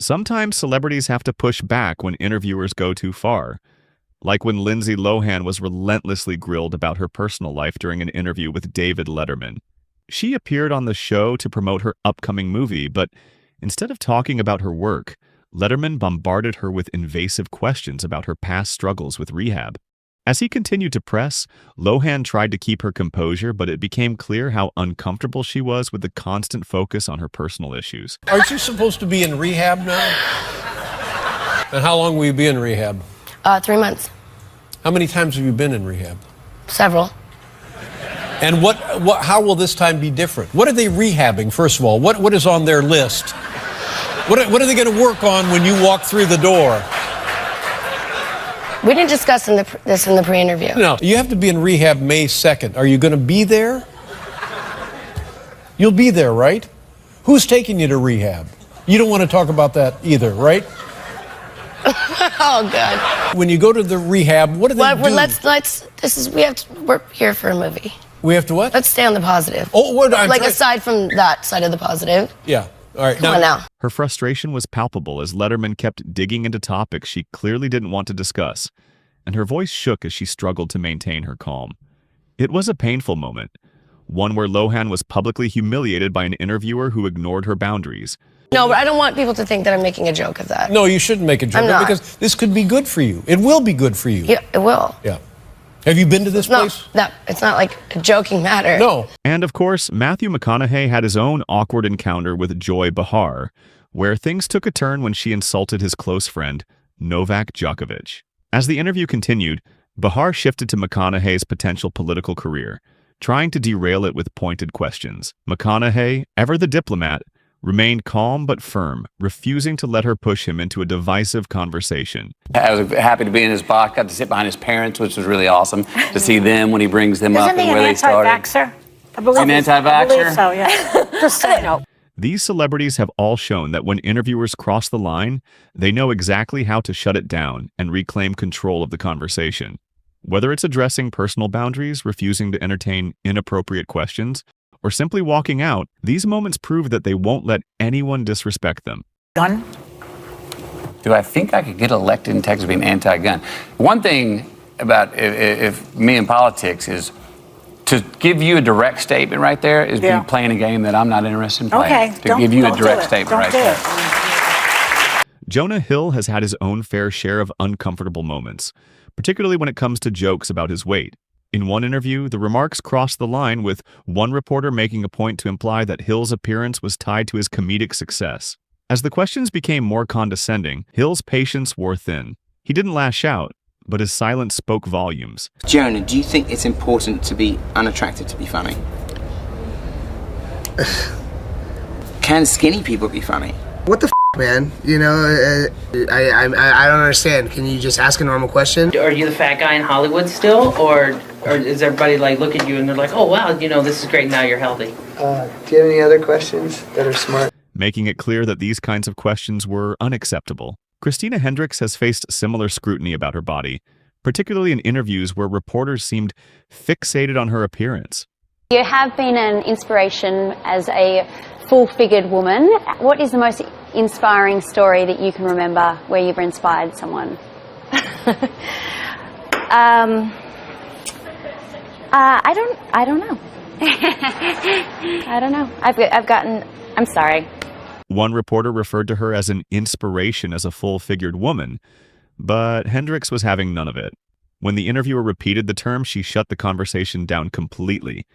Sometimes celebrities have to push back when interviewers go too far, like when Lindsay Lohan was relentlessly grilled about her personal life during an interview with David Letterman. She appeared on the show to promote her upcoming movie, but instead of talking about her work, Letterman bombarded her with invasive questions about her past struggles with rehab. As he continued to press, Lohan tried to keep her composure, but it became clear how uncomfortable she was with the constant focus on her personal issues. Aren't you supposed to be in rehab now? And how long will you be in rehab? 3 months. How many times have you been in rehab? Several. And how will this time be different? What are they rehabbing, first of all? What is on their list? What are they going to work on when you walk through the door? We didn't discuss this in the pre-interview. No, you have to be in rehab May 2nd. Are you going to be there? You'll be there, right? Who's taking you to rehab? You don't want to talk about that either, right? Oh, God. When you go to the rehab, what do they do? We're here for a movie. We have to what? Let's stay on the positive. Oh, aside from that side of the positive. Yeah. All right. Come on now. Her frustration was palpable as Letterman kept digging into topics she clearly didn't want to discuss, and her voice shook as she struggled to maintain her calm. It was a painful moment, one where Lohan was publicly humiliated by an interviewer who ignored her boundaries. No, but I don't want people to think that I'm making a joke of that. No, you shouldn't make a joke I'm not. because this could be good for you. It will be good for you. Yeah, it will. Yeah. Have you been to this place? No, it's not like a joking matter. No. And of course, Matthew McConaughey had his own awkward encounter with Joy Behar, where things took a turn when she insulted his close friend, Novak Djokovic. As the interview continued, Behar shifted to McConaughey's potential political career, trying to derail it with pointed questions. McConaughey, ever the diplomat, remained calm but firm, refusing to let her push him into a divisive conversation. I was happy to be in his box, got to sit behind his parents, which was really awesome to see them when he brings them up and where they started. Isn't he an anti-vaxxer? An anti-vaxxer? I believe so, yeah. Just so you know. These celebrities have all shown that when interviewers cross the line, they know exactly how to shut it down and reclaim control of the conversation. Whether it's addressing personal boundaries, refusing to entertain inappropriate questions, or simply walking out, these moments prove that they won't let anyone disrespect them. Gun? Do I think I could get elected in Texas being anti-gun? One thing about if me in politics is to give you a direct statement right there is be playing a game that I'm not interested in playing. Okay. To give you a direct statement right there. Jonah Hill has had his own fair share of uncomfortable moments, particularly when it comes to jokes about his weight. In one interview, the remarks crossed the line with one reporter making a point to imply that Hill's appearance was tied to his comedic success. As the questions became more condescending, Hill's patience wore thin. He didn't lash out, but his silence spoke volumes. Jonah, do you think it's important to be unattractive to be funny? Can skinny people be funny? What the man? You know, I don't understand. Can you just ask a normal question? Are you the fat guy in Hollywood still, or is everybody like look at you and they're like, oh wow, you know, this is great, now you're healthy? Do you have any other questions that are smart? Making it clear that these kinds of questions were unacceptable. Christina Hendricks has faced similar scrutiny about her body, particularly in interviews where reporters seemed fixated on her appearance. You have been an inspiration as a full-figured woman. What is the most inspiring story that you can remember where you've inspired someone? I don't know. I don't know. I'm sorry. One reporter referred to her as an inspiration as a full-figured woman, but Hendricks was having none of it. When the interviewer repeated the term, she shut the conversation down completely,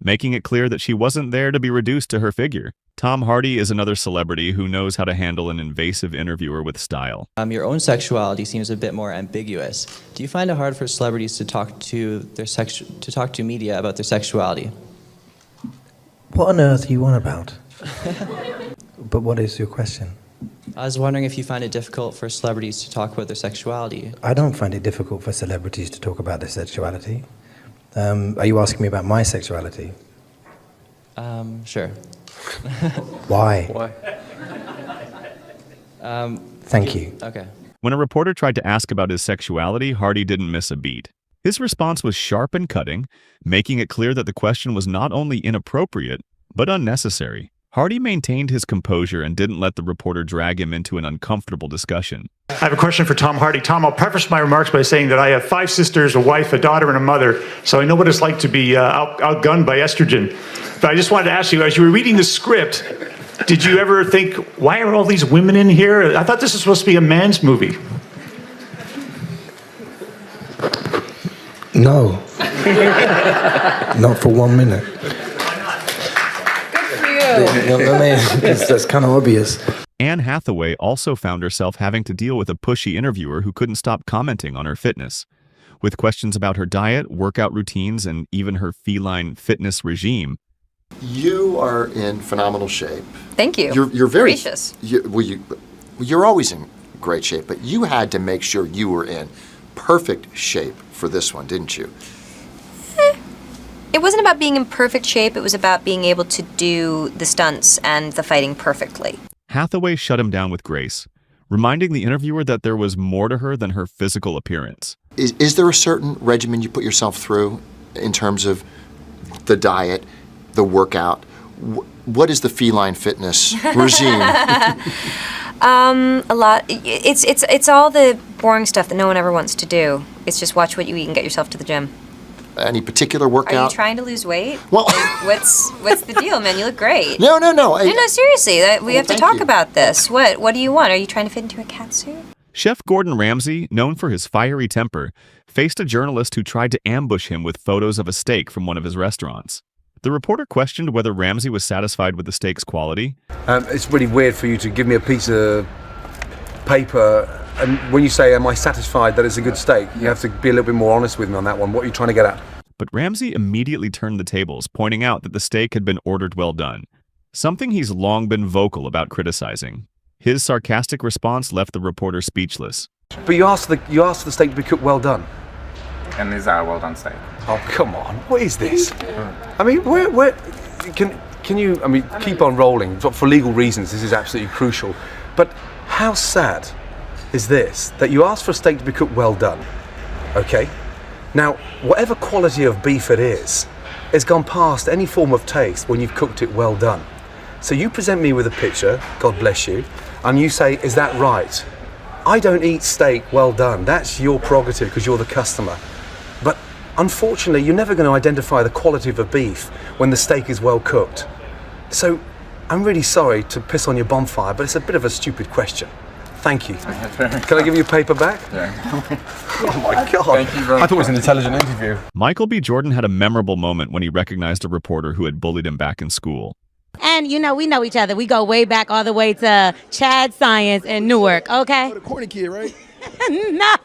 making it clear that she wasn't there to be reduced to her figure. Tom Hardy is another celebrity who knows how to handle an invasive interviewer with style. Your own sexuality seems a bit more ambiguous. Do you find it hard for celebrities to talk to media about their sexuality? What on earth are you on about? But what is your question? I was wondering if you find it difficult for celebrities to talk about their sexuality. I don't find it difficult for celebrities to talk about their sexuality. Are you asking me about my sexuality? Sure. Why? Why? Thank you. Okay. When a reporter tried to ask about his sexuality, Hardy didn't miss a beat. His response was sharp and cutting, making it clear that the question was not only inappropriate, but unnecessary. Hardy maintained his composure and didn't let the reporter drag him into an uncomfortable discussion. I have a question for Tom Hardy. Tom, I'll preface my remarks by saying that I have 5 sisters, a wife, a daughter, and a mother, so I know what it's like to be outgunned by estrogen. But I just wanted to ask you, as you were reading the script, did you ever think, why are all these women in here? I thought this was supposed to be a man's movie. No. Not for 1 minute. You know what I mean? That's kind of obvious. Anne Hathaway also found herself having to deal with a pushy interviewer who couldn't stop commenting on her fitness. With questions about her diet, workout routines, and even her feline fitness regime. You are in phenomenal shape. Thank you. You're very gracious. You're always in great shape, but you had to make sure you were in perfect shape for this one, didn't you? It wasn't about being in perfect shape. It was about being able to do the stunts and the fighting perfectly. Hathaway shut him down with grace, reminding the interviewer that there was more to her than her physical appearance. Is there a certain regimen you put yourself through in terms of the diet, the workout? What is the feline fitness regime? A lot. It's all the boring stuff that no one ever wants to do. It's just watch what you eat and get yourself to the gym. Any particular workout? Are you trying to lose weight? Well, what's the deal, man? You look great. No. No, seriously. We have to talk about this. What do you want? Are you trying to fit into a cat suit? Chef Gordon Ramsay, known for his fiery temper, faced a journalist who tried to ambush him with photos of a steak from one of his restaurants. The reporter questioned whether Ramsay was satisfied with the steak's quality. It's really weird for you to give me a piece of paper, and when you say, am I satisfied that it's a good steak, you have to be a little bit more honest with me on that one. What are you trying to get at? But Ramsay immediately turned the tables, pointing out that the steak had been ordered well done, something he's long been vocal about criticizing. His sarcastic response left the reporter speechless. But you asked the steak to be cooked well done. And these are well done steak. Oh, come on. What is this? I mean, where can you, I mean, keep on rolling. For legal reasons, this is absolutely crucial. But how sad is this, that you asked for a steak to be cooked well done, okay? Now, whatever quality of beef it is, it's gone past any form of taste when you've cooked it well done. So you present me with a picture, God bless you, and you say, is that right? I don't eat steak well done. That's your prerogative because you're the customer. But unfortunately, you're never going to identify the quality of a beef when the steak is well cooked. So I'm really sorry to piss on your bonfire, but it's a bit of a stupid question. Thank you. Can I give you a paper back? Yeah. Oh my God. Thank you very much. I thought it was an intelligent interview. Michael B. Jordan had a memorable moment when he recognized a reporter who had bullied him back in school. And, you know, we know each other. We go way back all the way to Chad Science in Newark, okay? The corny kid, right? No,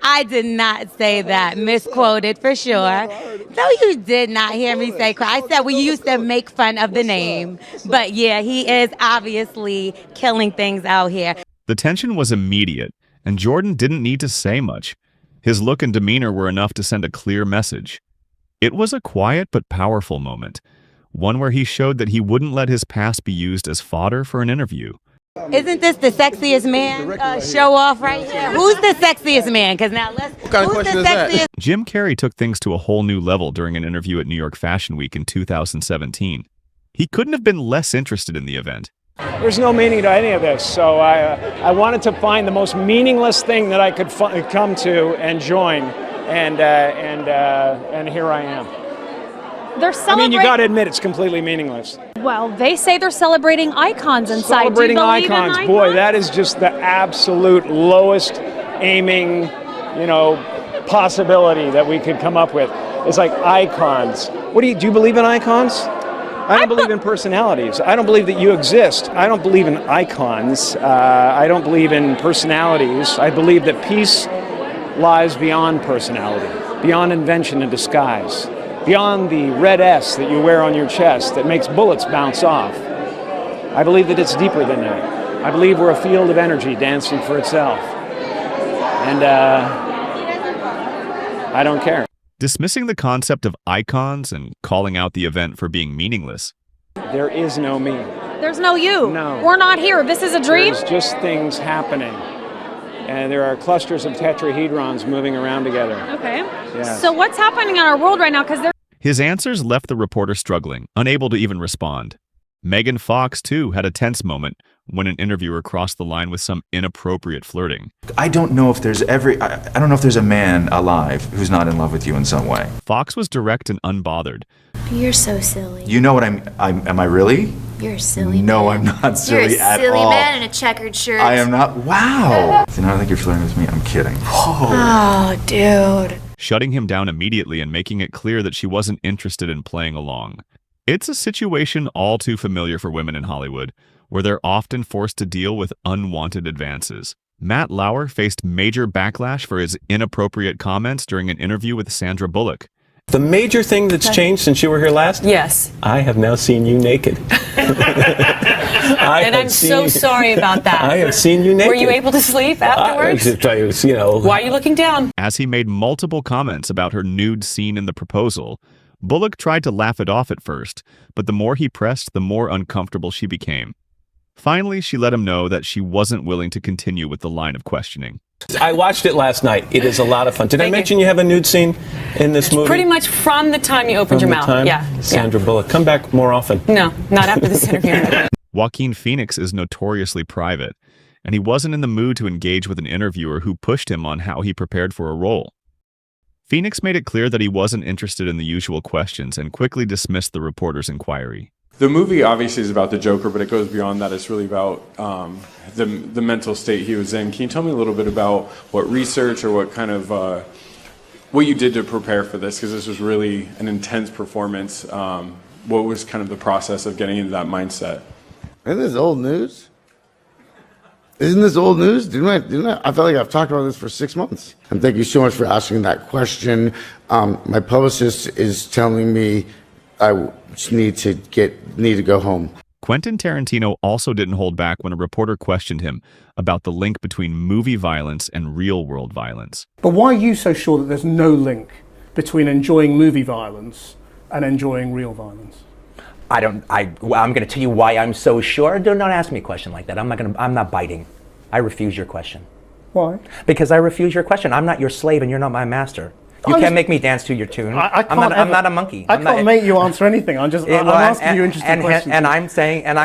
I did not say that. Misquoted for sure. No, you did not hear me say I said we used to make fun of the name. But yeah, he is obviously killing things out here. The tension was immediate, and Jordan didn't need to say much. His look and demeanor were enough to send a clear message. It was a quiet but powerful moment, one where he showed that he wouldn't let his past be used as fodder for an interview. Isn't this the sexiest man show off right here? Who's the sexiest man? Because now let's. What kind of question is that? Jim Carrey took things to a whole new level during an interview at New York Fashion Week in 2017. He couldn't have been less interested in the event. There's no meaning to any of this, so I wanted to find the most meaningless thing that I could come to and join, and here I am. They're celebrating. I mean, you got to admit it's completely meaningless. Well, they say they're celebrating icons inside. Celebrating Do you believe icons, in boy, that is just the absolute lowest aiming, possibility that we could come up with. It's like icons. What do you believe in icons? I don't believe in personalities. I don't believe that you exist. I don't believe in icons. I don't believe in personalities. I believe that peace lies beyond personality, beyond invention and disguise, beyond the red S that you wear on your chest that makes bullets bounce off. I believe that it's deeper than that. I believe we're a field of energy dancing for itself. And I don't care. Dismissing the concept of icons and calling out the event for being meaningless. There is no me. There's no you. No. We're not here. This is a dream. There's just things happening. And there are clusters of tetrahedrons moving around together. Okay. Yes. So what's happening in our world right now? Because His answers left the reporter struggling, unable to even respond. Megan Fox, too, had a tense moment when an interviewer crossed the line with some inappropriate flirting. I don't know if there's I don't know if there's a man alive who's not in love with you in some way. Fox was direct and unbothered. You're so silly. You know what am I really? You're a silly No, man. I'm not silly at all. You're a silly man in a checkered shirt. I am not. Wow. So now I think you're flirting with me. I'm kidding. Oh, dude. Shutting him down immediately and making it clear that she wasn't interested in playing along. It's a situation all too familiar for women in Hollywood, where they're often forced to deal with unwanted advances. Matt Lauer faced major backlash for his inappropriate comments during an interview with Sandra Bullock. The major thing that's changed since you were here last? Yes. I have now seen you naked. And I'm so sorry about that. I have seen you naked. Were you able to sleep afterwards? Why are you looking down? As he made multiple comments about her nude scene in The Proposal, Bullock tried to laugh it off at first, but the more he pressed, the more uncomfortable she became. Finally, she let him know that she wasn't willing to continue with the line of questioning. I watched it last night. It is a lot of fun. Did I mention you have a nude scene in this movie? Pretty much from the time you opened your mouth. Yeah. Sandra Bullock. Come back more often. No, not after this interview. Joaquin Phoenix is notoriously private, and he wasn't in the mood to engage with an interviewer who pushed him on how he prepared for a role. Phoenix made it clear that he wasn't interested in the usual questions and quickly dismissed the reporter's inquiry. The movie obviously is about the Joker, but it goes beyond that. It's really about the mental state he was in. Can you tell me a little bit about what research or what kind of what you did to prepare for this? Because this was really an intense performance. What was kind of the process of getting into that mindset? Isn't this old news? Isn't this old news? I feel like I've talked about this for 6 months. And thank you so much for asking that question. My publicist is telling me I just need to go home. Quentin Tarentino also didn't hold back when a reporter questioned him about the link between movie violence and real-world violence. But why are you so sure that there's no link between enjoying movie violence and enjoying real violence? I'm going to tell you why I'm so sure. Don't ask me a question like that. I'm not biting. I refuse your question. Why? Because I refuse your question. I'm not your slave and you're not my master. You can't make me dance to your tune. I'm not a monkey. I can't make you answer anything. I'm asking you interesting questions. And I'm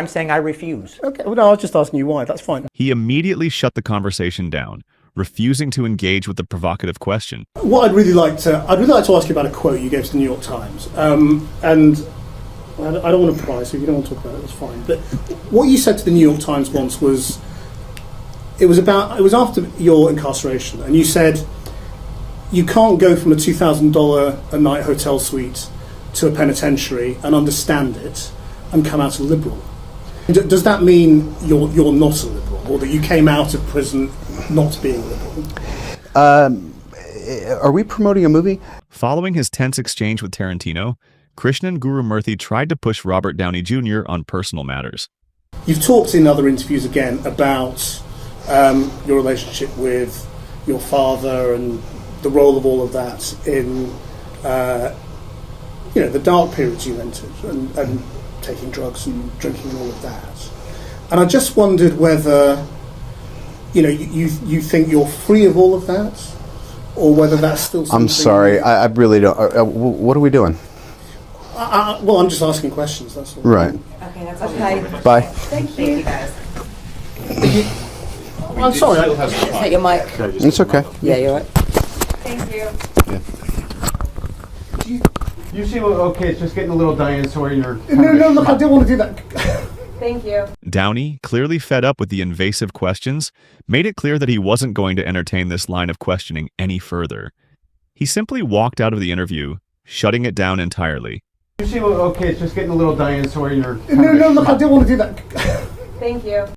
saying I refuse. Okay. Well, no, I was just asking you why. That's fine. He immediately shut the conversation down, refusing to engage with the provocative question. What I'd really like to ask you about a quote you gave to the New York Times, and I don't want to pry, so if you don't want to talk about it, that's fine. But what you said to the New York Times once was, it was after your incarceration, and you said, you can't go from a $2,000 a night hotel suite to a penitentiary and understand it and come out a liberal. Does that mean you're not a liberal, or that you came out of prison not being a liberal? Are we promoting a movie? Following his tense exchange with Tarantino, Krishnan Gurumurthy tried to push Robert Downey Jr. on personal matters. You've talked in other interviews again about your relationship with your father and the role of all of that in the dark periods you entered and taking drugs and drinking and all of that. And I just wondered whether you think you're free of all of that, or whether that's still something... I'm sorry, I really don't... what are we doing? Well, I'm just asking questions, that's all. Right. Okay, that's okay. Bye. Thank you. Guys. I'm sorry. Take your mic. It's okay. Yeah, you're right. Thank you. You seem okay. It's just getting a little dinosaur in your... No, look, I don't want to do that. Thank you. Downey, clearly fed up with the invasive questions, made it clear that he wasn't going to entertain this line of questioning any further. He simply walked out of the interview, shutting it down entirely. You seem okay. It's just getting a little dinosaur in your... No, look, I don't want to do that. Thank you.